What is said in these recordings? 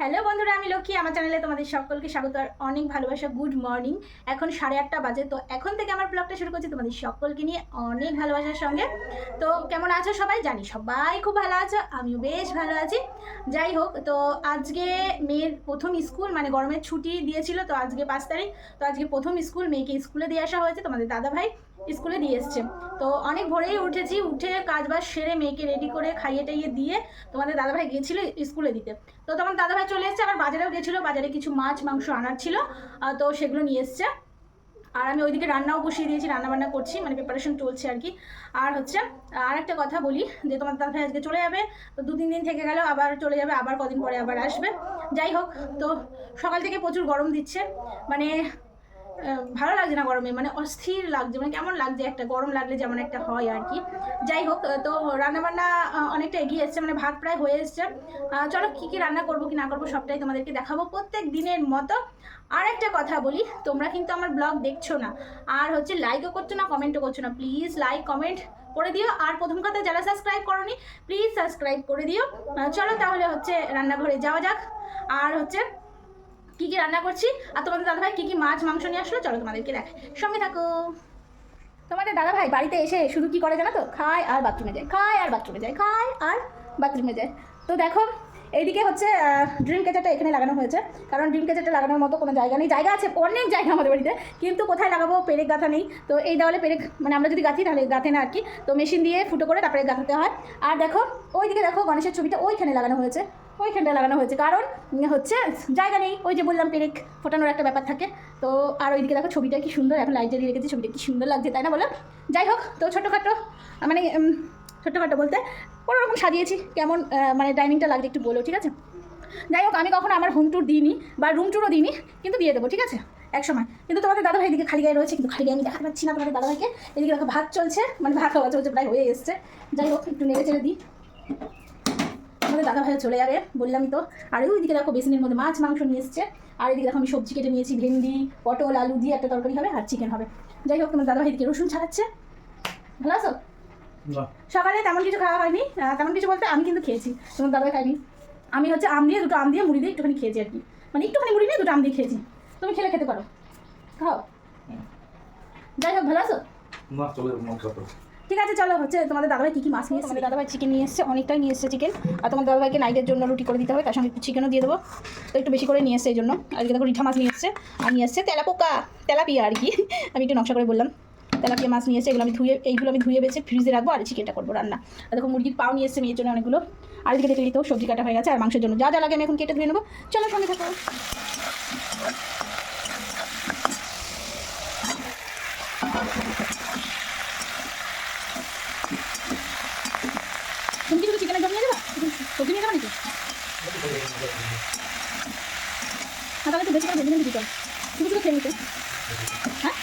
Hello বন্ধুরা, আমি লক্ষ্মী। আমার চ্যানেলে তোমাদের সকলকে স্বাগত আর অনেক ভালোবাসা। Good morning. এখন 8:30 বাজে। তো এখন থেকে আমার ব্লগটা শুরু করছি তোমাদের সকলকে নিয়ে অনেক ভালোবাসার সঙ্গে। তো কেমন আছো সবাই? জানি সবাই খুব ভালো আছো, আমিও বেশ ভালো আছি। যাই হোক, তো আজকে মেয়ের প্রথম স্কুল, মানে গরমের ছুটি দিয়েছিল, তো আজকে 5 তারিখ। তো আজকে প্রথম স্কুল, মেয়েকে স্কুলে দিয়ে আসা হয়েছে। তোমাদের দাদাভাই স্কুলে দিয়ে এসছে। তো অনেক ভোরেই উঠেছি, উঠে কাজবাজ সেরে মেয়েকে রেডি করে খাইয়ে টাইয়ে দিয়ে তোমাদের দাদাভাই গিয়েছিল স্কুলে দিতে। তো তখন দাদাভাই চলে এসছে, আবার বাজারেও গেছিলো, বাজারে কিছু মাছ মাংস আনার ছিল, তো সেগুলো নিয়ে এসছে। আর আমি ওইদিকে রান্নাও বসিয়ে দিয়েছি, রান্নাবান্না করছি, মানে প্রিপারেশন চলছে আর কি। আর হচ্ছে আর একটা কথা বলি, যে তোমার দাদাভাই আজকে চলে যাবে, তো 2-3 দিন থেকে গেল, আবার চলে যাবে, আবার কদিন পরে আবার আসবে। যাই হোক, তো সকাল থেকে প্রচুর গরম দিচ্ছে, মানে ভালো লাগছে না গরমে, মানে অস্থির লাগছে, মানে কেমন লাগছে, একটা গরম লাগলে যেমন একটা হয় আর কি। যাই হোক, তো রান্নাবান্না অনেকটা এগিয়ে এসছে, মানে ভাত প্রায় হয়ে এসছে। চলো কী কী রান্না করবো কি না করবো সবটাই তোমাদেরকে দেখাবো প্রত্যেক দিনের মতো। আর একটা কথা বলি, তোমরা কিন্তু আমার ব্লগ দেখছো না, আর হচ্ছে লাইকও করছো না, কমেন্টও করছো না। প্লিজ লাইক কমেন্ট করে দিও। আর প্রথম কথা, যারা সাবস্ক্রাইব করোনি প্লিজ সাবস্ক্রাইব করে দিও। চলো তাহলে হচ্ছে রান্নাঘরে যাওয়া যাক। আর হচ্ছে কী কী রান্না করছি, আর তোমাদের দাদাভাই কী কী মাছ মাংস নিয়ে আসলো, চলো তোমাদেরকে দেখাই, সঙ্গে থাকো। তোমাদের দাদাভাই বাড়িতে এসে শুধু কি করে জানো তো? খায় আর বাথরুমে যায়, খায় আর বাথরুমে যায়, খায় আর বাথরুমে যায়। তো দেখো, এইদিকে হচ্ছে ড্রিম ক্যাচারটা এখানে লাগানো হয়েছে, কারণ ড্রিম ক্যাচারটা লাগানোর মতো কোনো জায়গা নেই। জায়গা আছে, অনেক জায়গা আমাদের বাড়িতে, কিন্তু কোথায় লাগাবো? পেরেক গাঁথা নেই। তো এই দেওয়ালে পেরেক, মানে আমরা যদি গাঁথি তাহলে গাঁথে না আর কি, তো মেশিন দিয়ে ফুটো করে তারপরে গাঁথাতে হয়। আর দেখো ওইদিকে দেখো, গণেশের ছবিটা ওইখানে লাগানো হয়েছে, ওইখানটা লাগানো হয়েছে, কারণ হচ্ছে জায়গা নেই, ওই যে বললাম পেরেক ফোটানোর একটা ব্যাপার থাকে। তো আর ওইদিকে দেখো ছবিটা কি সুন্দর, এখন লাইট জ্বালিয়ে রেখেছি, ছবিটা কি সুন্দর লাগছে, তাই না বলো? যাই হোক, তো ছোটোখাটো, মানে ছোট্টখাটো বলতে কোনোরকম সাজিয়েছি। কেমন মানে ডাইনিংটা লাগছে একটু বলো, ঠিক আছে? যাই হোক, আমি কখনো আমার হোম ট্যুর দিইনি বা রুম ট্যুরও দিইনি, কিন্তু দিয়ে দেবো, ঠিক আছে, এক সময়। কিন্তু তোমাদের দাদাভাই এদিকে খালি গায়ে রয়েছে, কিন্তু খালি গায়ে আমি দেখাতে পাচ্ছি না তোমাদের দাদাভাইকে। এদিকে দেখো ভাত চলছে, মানে ভাত খাওয়া চলছে, প্রায় হয়ে এসছে। যাই হোক, একটু নেড়ে চেড়ে দিই, আমাদের দাদাভাইও চলে যাবে বললামই তো। আর ওইদিকে দেখো বেসিনের মধ্যে মাছ মাংস নিয়ে এসছে। আর এদিকে দেখো আমি সবজি কেটে নিয়েছি, ভেন্ডি পটল আলু দিয়ে একটা তরকারি হবে, আর চিকেন হবে। যাই হোক, তোমার দাদাভাই এদিকে রসুন ছাড়াচ্ছে। ভালো আছো? সকালে তেমন কিছু খাওয়া হয়নি, তেমন কিছু বলতে আমি কিন্তু খেয়েছি, তোমার দাদাভাই খাইনি। আমি হচ্ছে দুটো আম দিয়ে মুড়ি দিয়ে একটুখানি খেয়েছি আর কি, মানে একটুখানি মুড়ি দিয়ে 2টো আম দিয়ে খেয়েছি। তুমি খেতে পারো, খাও। যাই হোক, ভালো আছো? ঠিক আছে, চলো হচ্ছে তোমাদের দাদাভাই কী কী মাছ নিয়ে এসছে। তোমাদের দাদাভাই চিকেন নিয়ে এসছে, অনেকটাই নিয়ে এসছে চিকেন। আর তোমার দাদাভাইকে নাইটের জন্য রুটি করে দিতে হবে, তার সঙ্গে একটু চিকেনও দিয়ে দেবো, তো একটু বেশি করে নিয়ে এসছে এই জন্য। আর দেখো রিঠা মাছ নিয়ে এসছে, আর নিয়ে এসছে তেলাপিয়া আর কি, আমি একটু নকশা করে বললাম। তেলাপিয়া মাছ নিয়ে এসে এইগুলো আমি ধুয়ে বেছে ফ্রিজে রাখবো, আর চিকেনটা করবো রান্না। আর দেখো মুরগির পাও নিয়ে এসছে মেয়ের জন্য অনেকগুলো। আর এদিকে দেখলেই তো সবজি কাটা হয়ে গেছে, আর মাংসের জন্য যা যা লাগে আমি এখন কেটে ধুয়ে নেবো। চলো সঙ্গে থাকো। তুমি কি শুধু চিকেনের জন্য নিয়ে যাবা, সবজি নিয়ে যাবা নাকি? তাহলে একটু বেশি করে ভেজে নিতে দিতে, শুধু শুধু খেয়ে নিতে। হ্যাঁ,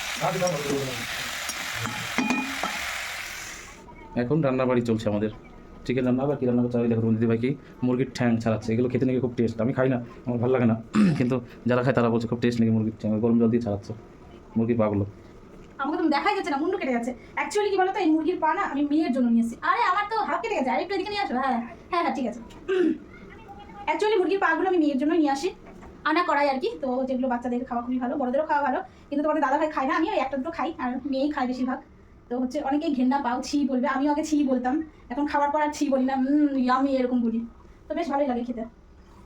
এখন রান্নাবাড়ি চলছে আমাদের, চিকেন রান্না। বা কী রান্না করতে হবে দেখো, তোমার দিদিভাই কি মুরগির ঠ্যাং ছাড়াচ্ছে। এগুলো খেতে নাকি খুব টেস্ট, আমি খাই না, আমার ভালো লাগে না, কিন্তু যারা খায় তারা বলছে খুব টেস্ট নাকি মুরগির ঠ্যাং, গরম জল দিয়ে ছাড়াচ্ছে মুরগির পাগুলো। আমাকে তো দেখাই যাচ্ছে না, মুন্ডু কেটে যাচ্ছে। অ্যাকচুয়ালি কি বলতো, এই মুরগির পা না আমি মেয়ের জন্য নিয়েছি। আরে আমার তো হাত কেটে গেছে, আরেকটু এদিকে নিয়ে আসো। হ্যাঁ হ্যাঁ হ্যাঁ, ঠিক আছে। অ্যাকচুয়ালি মুরগির পাগুলো আমি মেয়ের জন্য নিয়ে আসি, আনা করাই আর কি। তো যেগুলো বাচ্চাদের খাওয়া খুবই ভালো, বড়দেরও খাওয়া ভালো, কিন্তু তোমাদের দাদাভাই খায় না, আমি ওই একটা দুটো খাই, আর মেয়েই খায় বেশিরভাগ। তো হচ্ছে অনেকেই ঘেন্না পাও, ছি বলবে, আমিও আগে ছি বলতাম, এখন খাওয়ার পর আর ছি বলি না, আমি এরকম বলি। তো বেশ ভালোই লাগে খেতে,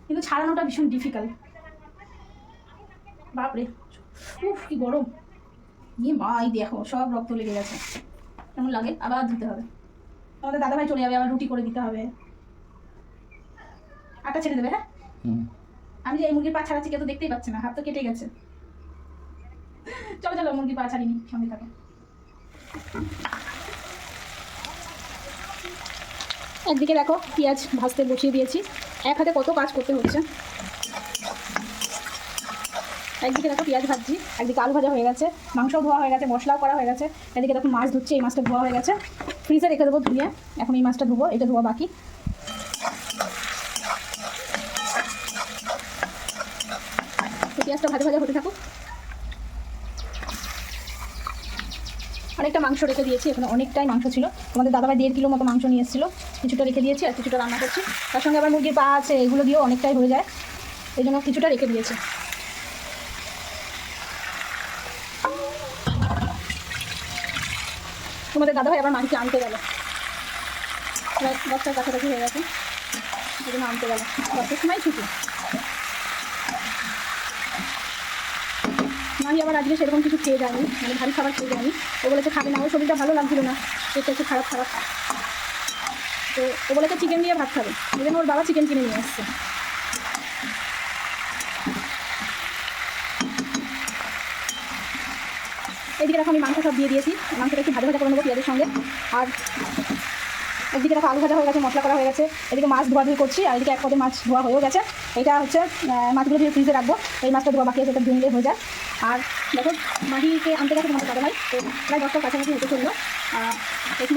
কিন্তু ছাড়ানোটা ভীষণ ডিফিকাল্ট। বাপরে, উফ কি গরম! মা, এই দেখো সব রক্ত লেগে গেছে, কেমন লাগে। আবার ধুতে হবে, আমাদের দাদাভাই চলে যাবে, আবার রুটি করে দিতে হবে। আটা ছেড়ে দেবে। হ্যাঁ, আমি যে এই মুরগির পা ছাড়াচ্ছি কেউ তো দেখতেই পাচ্ছে না, হাত তো কেটে গেছে। চলো চলো, মুরগির পা ছাড়িনি, সঙ্গে থাকো। একদিকে দেখো পেঁয়াজ ভাজতে বসিয়ে দিয়েছি, এক হাতে কত কাজ করতে হচ্ছে। একদিকে দেখো পেঁয়াজ ভাজছি, একদিকে আলু ভাজা হয়ে গেছে, মাংসও ধোয়া হয়ে গেছে, মশলাও করা হয়ে গেছে। এদিকে দেখো মাছ ধুচ্ছে, এই মাছটা ধোয়া হয়ে গেছে, ফ্রিজে রেখে দেবো ধুয়ে। এখন এই মাছটা ধোবো, এটা ধোয়া বাকি। পেঁয়াজটা ভাজা ভাজা হতে থাকুক। অনেকটা মাংস রেখে দিয়েছি, এখানে অনেকটাই মাংস ছিল। আমাদের দাদাভাই 1.5 কিলো মতো মাংস নিয়ে এসেছিলো, কিছুটা রেখে দিয়েছি আর কিছুটা রান্না করছি। তার সঙ্গে আবার মুরগির পা আছে, এগুলো দিয়েও অনেকটাই হয়ে যায়। এই জন্য কিছুটা রেখে দিয়েছে। তোমাদের দাদাভাই আবার মাহিকে আনতে গেল, দশটার কাছাকাছি হয়ে গেছে, এই জন্য আনতে গেল। দশটার সময় ছুটি। মাহি আবার আজকে সেরকম কিছু খেয়ে যায়নি, মানে ভারী খাবার খেয়ে যায়নি। ও বলেছে খাবে না, ওর শরীরটা ভালো লাগছিল না, পেটটা একটু খারাপ খারাপ। তো ও বলেছে চিকেন দিয়ে ভাত খাবে, এই জন্য ওর বাবা চিকেন কিনে নিয়ে আসছে। এদিকে দেখো আমি মাংস সব দিয়ে দিয়েছি, মাংসটা একটু ভাজা ভাজা করে নেবো পেঁয়াজের সঙ্গে। আর এদিকে দেখো আলু ভাজা হয়ে গেছে, মশলা করা হয়ে গেছে। এদিকে মাছ ধোয়াধুয়ি করছি, আর এদিকে এক পদে মাছ ধোয়া হয়েও গেছে। এটা হচ্ছে মাছগুলো দিয়ে ফ্রিজে রাখবো, এই মাছটা ধোয়া বাকি আছে, এটা ধুয়ে নিলে হয়ে যায়। আর দেখো মাহিকে আনতে গেছে তোমাদের দাদাভাই, তো প্রায় 10টার কাছাকাছি হতে চললো।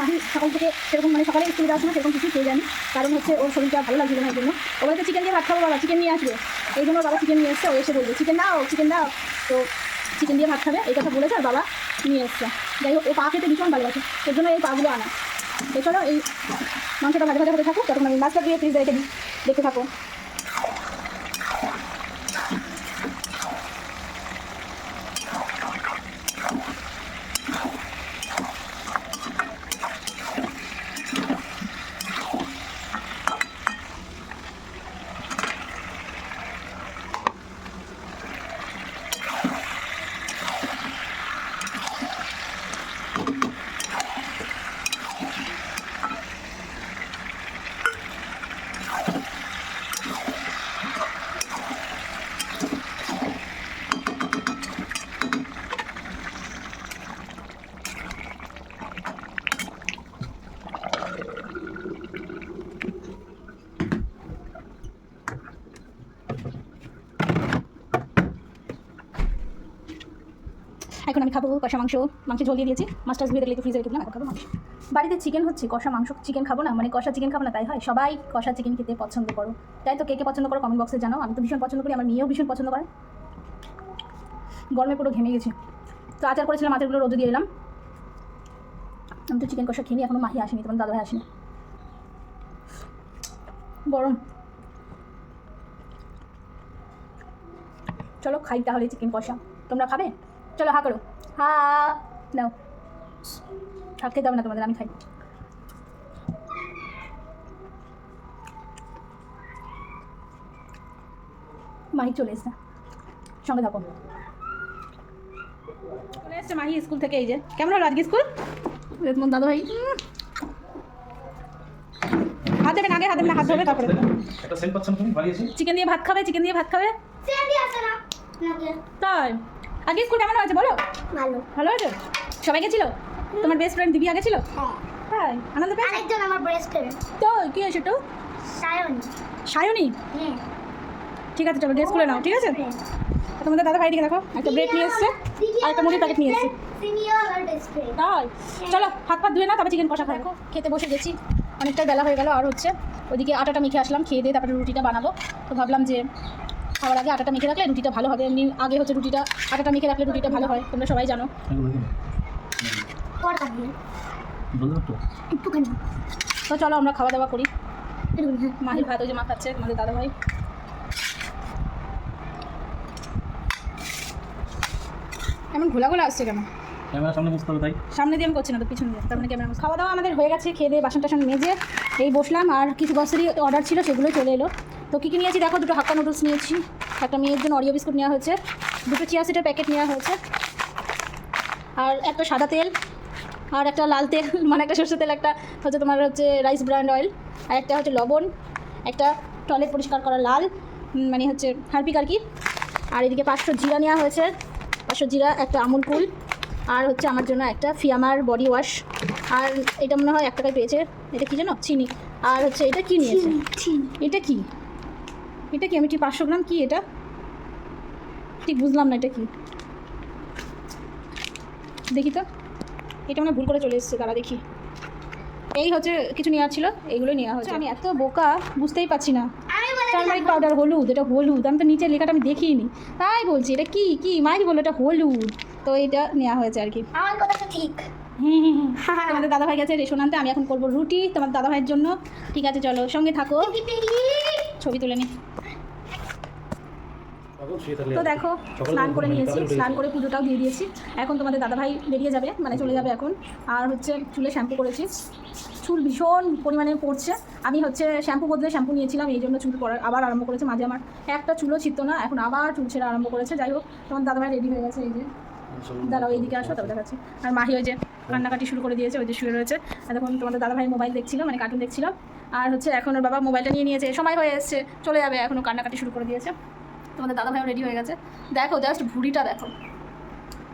মাহি সকাল থেকে সেরকম মানে সকালে স্কুলে যাওয়ার সময় সেরকম কিছু খেয়ে যায়নি, কারণ হচ্ছে ওর শরীরটা ভালো লাগছিল না। এই জন্য ও বলতে চিকেন দিয়ে ভাত খাবো, বাবা চিকেন নিয়ে আসবে। এই জন্য বাবা চিকেন নিয়ে এসছে, ও এসে বলবে চিকেন দাও চিকেন দাও, তো চিকেন দিয়ে ভাত খাবে এই কথা বলেছে, আর বাবা নিয়ে এসছে। যাই হোক ও পা খেতে ভীষণ ভালোবাসে, এর জন্য এই পাগুলো আনা। এছাড়াও এই মাংসটা ভাজা ভাজা হতে থাকুক, তখন আমি মাছটা দিয়ে ফ্রিজে রেখে দিই, দেখতে থাকো। এখন আমি খাবো কষা মাংস, মাংসের ঝোল দিয়ে দিয়েছি, মাছটা ধুয়ে দেখলে ফ্রিজে রেখে দিলাম, এখন খাবো মাংস। বাড়িতে চিকেন হচ্ছে, কষা মাংস চিকেন খাবো না, মানে কষা চিকেন খাবো না তাই হয়। সবাই কষা চিকেন খেতে পছন্দ করো, তাই তো কে কে পছন্দ করো কমেন্ট বক্সে জানাও। আমি তো ভীষণ পছন্দ করি, আমার মেয়েও ভীষণ পছন্দ করে। গরমে পুরো ঘেমে গেছি, তো আচার করেছিলাম, আচারগুলো রোদে দিয়ে এলাম। আমি তো চিকেন কষা খেয়ে এখনো মাহি আসেনি, তোমার দাদাভাই আসেনি, গরম। চলো খাই তাহলে চিকেন কষা, তোমরা খাবে? চলো হা করো, হা নাও, থাকতে দাও না তোমাদের, আমি খাই। মাহি চলে এসছে, সঙ্গে থাকো। চলে এসছে মাহি স্কুল থেকে। এই যে কেমন হলো আজকে স্কুল? তোমার দাদা ভাই হাত দেবেন, আগে হাত দেবেন, হাত ধরবে তারপরে। একটা সেন্ট পাচ্ছেন তুমি বাড়িয়েছি। চিকেন দিয়ে ভাত খাবে, চিকেন দিয়ে ভাত খাবে। তাই আগে স্কুল কেমন হয়েছে বলো? ভালো। ভালো হয়েছে? সবাই গেছিল? তোমার বেস্ট ফ্রেন্ড দিবি আগে ছিল? হ্যাঁ। আনন্দ পেয়েছো? আরেকজন আমার বেস্ট ফ্রেন্ড। তো কি হয়েছে তো? সায়নী। সায়নী? ঠিক আছে চলো ড্রেস খুলে নাও, ঠিক আছে? তোমাদের দাদা ভাই দিকে দেখো, একটা ব্রেড নিয়ে এসছে আর একটা মুড়ির প্যাকেট নিয়ে এসছে। তাই চলো হাত পা ধুয়ে না, তবে চিকেন কষা খাবো। খেতে বসে গেছি, অনেকটা বেলা হয়ে গেল। আর হচ্ছে ওইদিকে আটাটা মেখে আসলাম, খেয়ে দিয়ে তারপরে রুটিটা বানাবো। তো ভাবলাম যে খাওয়ার আগে আটাটা মেখে রাখলে রুটিটা ভালো হবে। এমনি আগে হচ্ছে রুটিটা আটাটা মেখে রাখলে রুটিটা ভালো হয়, তোমরা সবাই জানো। তো চলো আমরা খাওয়া দাওয়া করি। মাহির ভাত ওই যে মাখাচ্ছে আমাদের দাদা ভাই। এমন ঘোলা ঘোলা আসছে কেন? ক্যামেরা সামনে বুঝতে হবে তাই। সামনে দিয়ে আমি করছি না তো, পিছনে দিয়ে। তার মানে ক্যামেরা। খাওয়া দাওয়া আমাদের হয়ে গেছে, খেয়ে দিয়ে বাসন টাসন মেজে এই বসলাম। আর কিছু গ্রসারি অর্ডার ছিল সেগুলো চলে এলো। তো কী কী নিয়েছি দেখো, দুটো হাক্কা নুডলস নিয়েছি, একটা মেয়ের জন্য অরিও বিস্কুট নেওয়া হয়েছে, দুটো চিয়া সিডের প্যাকেট নেওয়া হয়েছে, আর একটা সাদা তেল, আর একটা লাল তেল মানে একটা সরষের তেল, একটা হচ্ছে তোমার হচ্ছে রাইস ব্র্যান্ড অয়েল, আর একটা হচ্ছে লবণ, একটা টয়লেট পরিষ্কার করা লাল মানে হচ্ছে হারপিক আর কি। আর এদিকে 500 জিরা নেওয়া হয়েছে, 500 জিরা, একটা আমুল কুল, আর হচ্ছে আমার জন্য একটা ফিয়ামার বডি ওয়াশ। আর এটা মনে হয় 1 টাকায় পেয়েছে, এটা কী জানো, চিনি। আর হচ্ছে এটা কী নিয়েছে, এটা কি, এটা কি আমি ঠিক 500 গ্রাম, কি এটা ঠিক বুঝলাম না, এটা কি দেখি তো। এটা মানে ভুল করে চলে এসেছে, তারা দেখি। এই হচ্ছে কিছু নেওয়ার ছিল, এইগুলোই নেওয়া হচ্ছে। আমি এত বোকা বুঝতেই পারছি না। টার্মারিক পাউডার হলুদ, এটা হলুদ, আমি তো নিচের লেখাটা আমি দেখিনি, তাই বলছি এটা কি কি মাই বললো এটা হলুদ। তো এটা নেওয়া হয়েছে আর কি। আমার কথাটা ঠিক। হ্যাঁ আমাদের দাদা ভাই গেছে রেশন আনতে, আমি এখন করবো রুটি তোমার দাদা ভাইয়ের জন্য। ঠিক আছে চলো সঙ্গে থাকো, ছবি তুলে নি। তো দেখো স্নান করে নিয়েছি, স্নান করে পুজোটাও দিয়ে দিয়েছি। এখন তোমাদের দাদাভাই বেরিয়ে যাবে, মানে চলে যাবে এখন। আর হচ্ছে চুলে শ্যাম্পু করেছি, চুল ভীষণ পরিমাণে পড়ছে। আমি হচ্ছে শ্যাম্পু বদলে শ্যাম্পু নিয়েছিলাম, এই জন্য চুল পড়া আবার আরম্ভ করেছে। মাঝে আমার একটা চুলও ছিটতো না, এখন আবার চুল ছেঁড়া আরম্ভ করেছে। যাই হোক, তোমার দাদাভাই রেডি হয়ে গেছে, এই যে দাঁড়াও এইদিকে আসো, তবে দেখাচ্ছি। আর মাহি ওই যে কান্নাকাটি শুরু করে দিয়েছে, ওই যে শুয়ে রয়েছে। আর দেখুন তোমাদের দাদাভাই মোবাইল দেখছিল, মানে কার্টুন দেখছিল। আর হচ্ছে এখন ওর বাবা মোবাইলটা নিয়ে নিয়েছে, সময় হয়ে এসছে, চলে যাবে। এখনও কান্নাকাটি শুরু করে দিয়েছে। তোমাদের দাদাভাইও রেডি হয়ে গেছে। দেখো জাস্ট ভুঁড়িটা দেখো,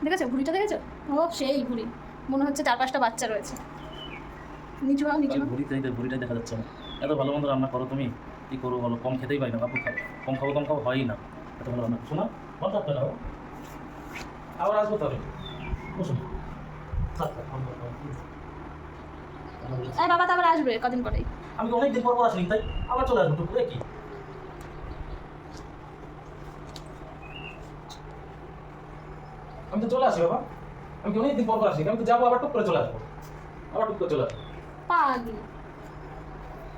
দেখেছো ভুঁড়িটা, দেখেছো? ও সেই ভুঁড়ি, মনে হচ্ছে 4-5টা বাচ্চা রয়েছে। নিচু হও, নিচু হও। ভুড়িটাই দেখা যাচ্ছে না। এত ভালো মন্দ রান্না করো তুমি, কী করবো বলো? কম খেতেই পারি না বাপু, কম খাবো হয়ই না। এত ভালো রান্না শোনা বল, থাকবে না আবার আসবো তবে। এই বাবা তো আবার আসবে কদিন পরেই। আমি তো অনেকদিন পর আসিনি, তাই আবার চলে আসবো টুকরে কি। আমি তো চলে আসি বাবা, আমি কি অনেকদিন পর আসি? আমি তো যাবো আবার টুক করে চলে আসবো, আবার টুক করে চলে আসবো। পাগল।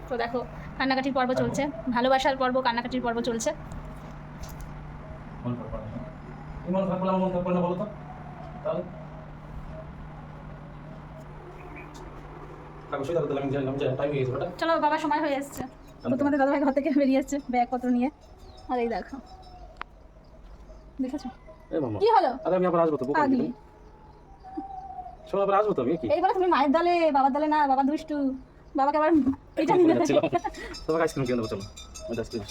তো দেখো কান্নাকাটির পর্ব চলছে, ভালোবাসার পর্ব, কান্নাকাটির পর্ব চলছে। মন খারাপ করে না, এই মন খারাপ করলে আমার মন খারাপ করে না বলো তো? তাহলে থাকো, শুয়ে থাকো, তাহলে আমি জানলাম যে টাইম হয়ে গেছে বেটা। চলো বাবা, সময় হয়ে এসছে। তো তোমাদের দাদাভাই ঘর থেকে বেরিয়ে এসছে ব্যাগপত্র নিয়ে। আর এই দেখো, দেখেছো এই মামা, কি হলো? আরে আমি আবার আসবো তো, পাগলি। শোনো আবার আসবো তো আমি কি। এইবার তুমি মায়ের দলে, বাবার দলে না, বাবা দুষ্টু, বাবাকে আবার এটা নিয়ে যাচ্ছিলাম। তোমাকে আইসক্রিম কিনে দেবো, চলো। ওই আইসক্রিম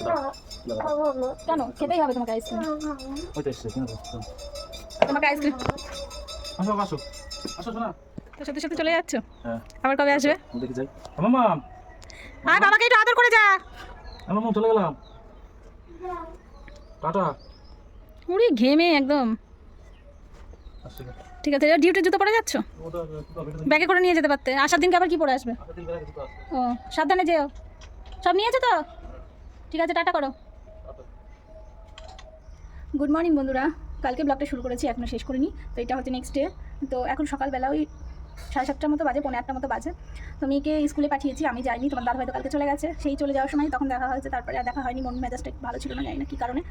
কেন খেতেই হবে তোমাকে আইসক্রিম? ওই তো এসছে, কিনে দেবো। তোমাকে আইসক্রিম। আসো বাবা, আসো আসো শোনা। তো সত্যি সত্যি চলে যাচ্ছ? হ্যাঁ, আবার কবে আসবে? দেখি যাই। মামা, আর বাবাকে একটু আদর করে যা। মামা চলে গেলাম, টাটা। উড়ি ঘেমে একদম। আসছি না। ঠিক আছে, ডিউটির জুতো পরে যাচ্ছ? ওটা ব্যাগে করে নিয়ে যেতে পারতে, আসার দিনকে আবার কি পরে আসবে? দিন বেলা কিছু আছে। ও সাবধানে যেও। সব নিয়েছো তো? ঠিক আছে, টাটা করো। গুড মর্নিং বন্ধুরা, কালকে ব্লগটা শুরু করেছি, এখনও শেষ করিনি। তো এটা হচ্ছে নেক্সট ডে। তো এখন সকালবেলা ওই 7:30টার মতো বাজে, 7:45টার মতো বাজে। তো মেয়েকে স্কুলে পাঠিয়েছি, আমি যাইনি। তোমার দাদা হয়তো কালকে চলে গেছে, সেই চলে যাওয়ার সময় তখন দেখা হয়েছে, তারপরে আর দেখা হয়নি। মন মেজাজটা একটু ভালো ছিল না, জানি না কী কারণে।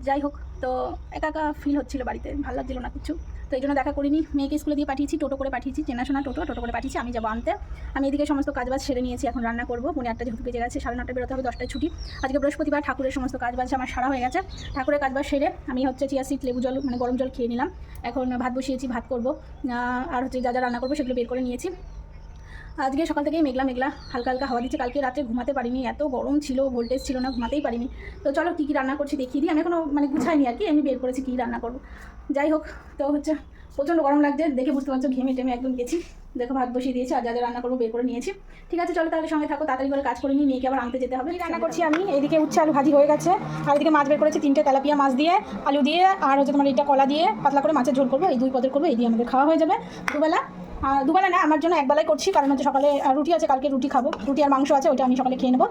যাই হোক, তো একা একা ফিল হচ্ছিলো বাড়িতে, ভালো লাগছিলো না কিছু। তো এই জন্য দেখা করিনি। মেয়েকে স্কুলে দিয়ে পাঠিয়েছি, টোটো করে পাঠিয়েছি, চেনাশোনা টোটো করে পাঠিয়েছি। আমি যাবো আনতে। আমি এদিকে সমস্ত কাজবাজ সেরে নিয়েছি, এখন রান্না করবো। 8:30 যেহেতু বেজে গেছে, 9:30 বেরোতে হবে, 10টায় ছুটি। আজকে বৃহস্পতিবার, ঠাকুরের সমস্ত কাজবাজ আমার সারা হয়ে গেছে। ঠাকুরের কাজবাজ সেরে আমি হচ্ছে চিয়া সিড, লেবু জল, মানে গরম জল খেয়ে নিলাম। এখন ভাত বসিয়েছি, ভাত করবো। আর হচ্ছে যা যা রান্না করবো সেগুলো বের করে নিয়েছি। আজকে সকাল থেকেই মেঘলা মেঘলা, হালকা হালকা হাওয়া দিচ্ছে। কালকে রাতে ঘুমাতে পারিনি, এত গরম ছিল, ভোল্টেজ ছিল না, ঘুমাতেই পারিনি। তো চলো কী কী রান্না করছি দেখিয়ে দিই। আমি এখনও মানে গুছাইনি আর কি, এমনি বের করেছি কী রান্না করবো। যাই হোক, তো হচ্ছে প্রচণ্ড গরম লাগছে, দেখে বুঝতে পারছো ঘেমে টেমে একদম গেছি। দেখো ভাত বসিয়ে দিয়েছি, আর যা যা রান্না করবো বের করে নিয়েছি। ঠিক আছে, চলো তাহলে সঙ্গে থাকো, তাড়াতাড়ি করে কাজ করে নিই, মেয়েকে আবার আনতে যেতে হবে। রান্না করছি আমি, এদিকে উচ্ছে আলু ভাজি হয়ে গেছে, আর এদিকে মাছ বের করেছি 3টে তেলাপিয়া মাছ দিয়ে, আলু দিয়ে, আর হচ্ছে তোমার এটা কলা দিয়ে পাতলা করে মাছের ঝোল করবো। এই 2 পদের করবো, এই দিয়ে আমাদের খাওয়া হয়ে যাবে দুবেলা। আর দুবেলা না, আমার জন্য একবেলাই করছি, কারণ হচ্ছে সকালে রুটি আছে, কালকে রুটি খাবো, রুটি আর মাংস আছে, ওইটা আমি সকালে খেয়ে নেবো।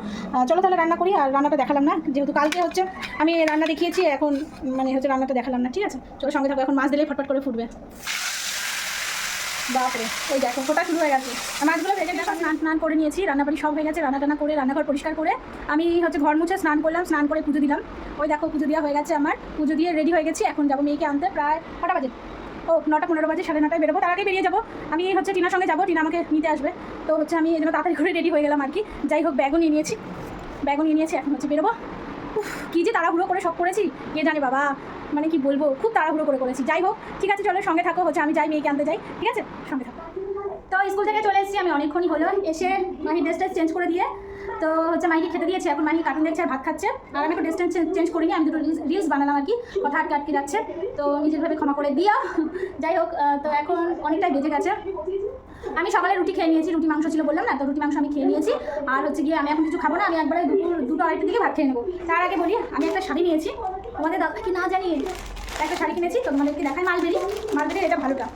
চলো তাহলে রান্না করি। আর রান্নাটা দেখালাম না, যেহেতু কালকে হচ্ছে আমি রান্না দেখিয়েছি, এখন মানে হচ্ছে রান্নাটা দেখালাম না। ঠিক আছে, চলো সঙ্গে থাকো। এখন মাছ দিলেই ফটফট করে ফুটবে। বাপরে, ওই দেখো ফোটা শুরু হয়ে গেছে। মাছগুলো ভেজে দেখো, স্নান করে নিয়েছি, রান্নাবাড়ি সব হয়ে গেছে। রান্না করে রান্নাঘর পরিষ্কার করে আমি হচ্ছে ঘর মুছে স্নান করলাম, স্নান করে পুজো দিলাম। ওই দেখো পুজো দেওয়া হয়ে গেছে আমার, পুজো দিয়ে রেডি হয়ে গেছি। এখন যাবো মেয়েকে আনতে, প্রায় কটা বাজে? ও 9:15 বাজে, 9:30 বেরোবো। তার আগে বেরিয়ে যাবো। আমি হচ্ছে টিনার সঙ্গে যাবো, টিনা আমাকে নিতে আসবে। তো হচ্ছে আমি এই জন্য তাড়াতাড়ি করে রেডি হয়ে গেলাম আর কি। যাই হোক, ব্যাগও নিয়ে নিয়েছি, এখন হচ্ছে বেরোবো। কী যে তাড়াহুড়ো করে সব করেছি, কে জানে বাবা, মানে কি বলবো, খুব তাড়াহুড়ো করে করেছি। যাই হোক, ঠিক আছে চলো সঙ্গে থাকো, হচ্ছে আমি যাই মেয়েকে আনতে যাই। ঠিক আছে, সঙ্গে থাকো। তো স্কুল থেকে চলে এসেছি আমি, অনেকক্ষণই হলো এসে। মাহি ড্রেসটা চেঞ্জ করে দিয়ে তো হচ্ছে মাহিকে খেতে দিয়েছি। এখন মাহি কার্টুন দেখছে আর ভাত খাচ্ছে। আর আমি একটু ড্রেসটা চেঞ্জ করিনি, আমি দুটো রিলস বানালাম আর কি, কথা আটকে যাচ্ছে, তো নিজেরভাবে ক্ষমা করে দিও। যাই হোক, তো এখন অনেকটাই বেজে গেছে। আমি সকালে রুটি খেয়ে নিয়েছি, রুটি মাংস ছিল বললাম না, তো রুটি মাংস আমি খেয়ে নিয়েছি। আর হচ্ছে গিয়ে আমি এখন কিছু খাবো না, আমি একবারে দুপুর 2-2:30টার দিকে ভাত খেয়ে নেবো। তার আগে বলি, আমি একটা শাড়ি নিয়েছি, তোমাদের দাদাকে না জানিয়ে একটা শাড়ি কিনেছি, তো তোমাদেরকে দেখাই। মালবেরি এটা ভালোটা,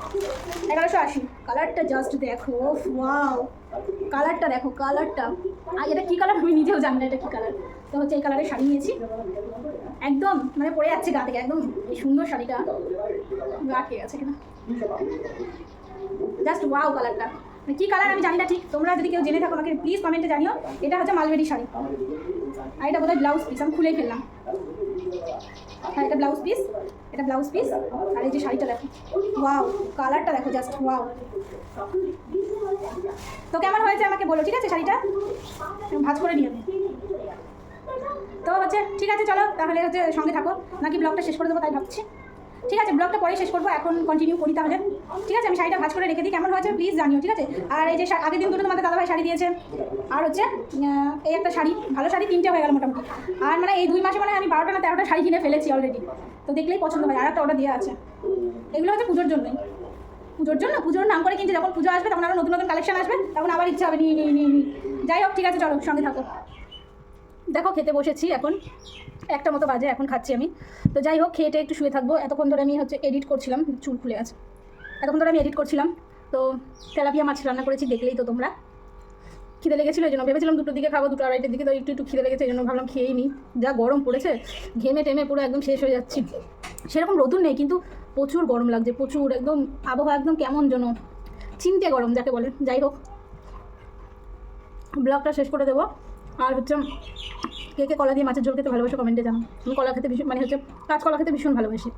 1180। কালারটা জাস্ট দেখো, ওয়াও, কালারটা দেখো, কালারটা। আর এটা কী কালার আমি নিজেও জানি না এটা কী কালার। তো হচ্ছে এই কালারের শাড়ি নিয়েছি, একদম মানে পরে যাচ্ছে গা থেকে, একদম এই সুন্দর শাড়িটা গা খেয়ে গেছে কিনা, জাস্ট ওয়াও কালারটা। কী কালার আমি জানি না ঠিক, তোমরা যদি কেউ জেনে থাকো আমাকে প্লিজ কমেন্টে জানিও। এটা হচ্ছে মালবেরি শাড়ি, আর এটা বোধহয় ব্লাউজ পিস, আমি খুলেই ফেললাম। আর এটা ব্লাউজ পিস, এটা ব্লাউজ পিস। আর এই যে শাড়িটা দেখো, ওয়াও, কালারটা দেখো জাস্ট ওয়াও। তো কেমন হয়েছে আমাকে বলো, ঠিক আছে? শাড়িটা ভাঁজ করে নিও। তো হচ্ছে ঠিক আছে, চলো তাহলে হচ্ছে সঙ্গে থাকো, নাকি ব্লগটা শেষ করে দেবো তাই ভাবছি। ঠিক আছে, ব্লগটা পরে শেষ করবো, এখন কন্টিনিউ করি তাহলে। ঠিক আছে, আমি শাড়িটা ভাঁজ করে রেখে দিই, কেমন হয়েছে প্লিজ জানিও, ঠিক আছে? আর এই যে আগের দিন দুটো তোমাদের দাদাভাই শাড়ি দিয়েছে, আর হচ্ছে এই একটা শাড়ি, ভালো শাড়ি 3টে হয়ে গেল মোটামুটি। আর মানে এই 2 মাসে মানে আমি 12টা না 13টা শাড়ি কিনে ফেলেছি অলরেডি। তো দেখলেই পছন্দ হয়, আর একটা অর্ডার দেওয়া আছে। এগুলো হচ্ছে পুজোর জন্যই, পুজোর নাম করে কিনছি, যখন পুজো আসবে তখন আরও নতুন নতুন কালেকশন আসবে, তখন আবার ইচ্ছা হবে নিই। যাই হোক, ঠিক আছে, চলো সঙ্গে থাকো। দেখো খেতে বসেছি, এখন 1টা মতো বাজে, এখন খাচ্ছি আমি। তো যাই হোক, খেয়েটে একটু শুয়ে থাকবো। এতক্ষণ ধরে আমি হচ্ছে এডিট করছিলাম, চুল খুলে আছে, এতক্ষণ ধরে আমি এডিট করছিলাম। তো তেলাপিয়া মাছ রান্না করেছি, দেখলেই তো তোমরা। খিদে লেগেছিলো, এই জন্য ভেবেছিলাম 2টোর দিকে খাবো, 2টা 2:30টার দিকে। তো একটু খিদে লেগেছে, এই জন্য ভাবলাম খেয়েই নিই। যা গরম পড়েছে, ঘেমে টেমে পুরো একদম শেষ হয়ে যাচ্ছি। সেরকম রোদুর নেই, কিন্তু প্রচুর গরম লাগছে, প্রচুর, একদম আবহাওয়া একদম কেমন যেন চিনতে গরম যাকে বলে। যাই হোক, ব্লগটা শেষ করে দেবো। আর হচ্ছে কে কে কলা দিয়ে মাছের ঝোল খেতে ভালোবাসো কমেন্টে জানো। আমি কলা খেতে ভীষণ, মানে হচ্ছে কাঁচকলা খেতে ভীষণ ভালোবাসি।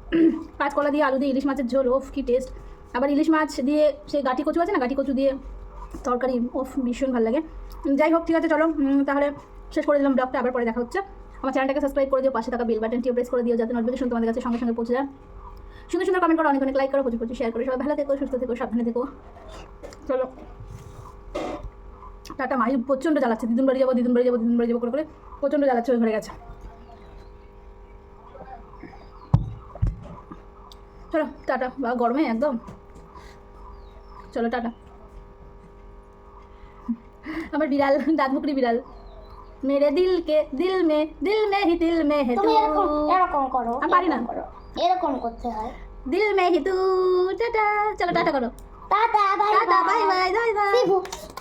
কাঁচকলা দিয়ে আলু দিয়ে ইলিশ মাছের ঝোল, ওফ কি টেস্ট। আবার ইলিশ মাছ দিয়ে সেই গাঁটি কচু আছে না, গাঁটি কচু দিয়ে তরকারি, ওফ ভীষণ ভালো লাগে। যাই হোক, ঠিক আছে, চলো তাহলে শেষ করে দিলাম ব্লগটা, আবার পরে দেখা হচ্ছে। আমার চ্যানেলটাকে সাবস্ক্রাইব করে দিও, পাশে থাকা বেল বাটনটিও প্রেস করে দিও, যাতে নোটিফিকেশন তোমাদের কাছে সঙ্গে সঙ্গে পৌঁছে যায়। সুন্দর সুন্দর কমেন্ট করো, অনেক অনেক লাইক করো, প্রচুর শেয়ার করো। সবাই ভালো থেকো, সুস্থ থেকো, সাবধানে থেকো। চলো টাটা। মাই প্রচণ্ড জ্বালাচ্ছে, দিদুন বাড়ি যাবো করে প্রচণ্ড জ্বালাচ্ছে, ওই ঘরে গেছে। চলো টাটা, বা গরমে একদম। চলো টাটা। আমার বিড়াল, দাঁতমুকড়ি বিড়াল, মেরে দিল মে হি দিল মে হে তুমি তু। এরকম করো, আমি পারি না, এরকম করতে হয়। দিল মে হি তু, টাটা। চলো টাটা করো, tata, bye tata, bye bye, bye bye. By.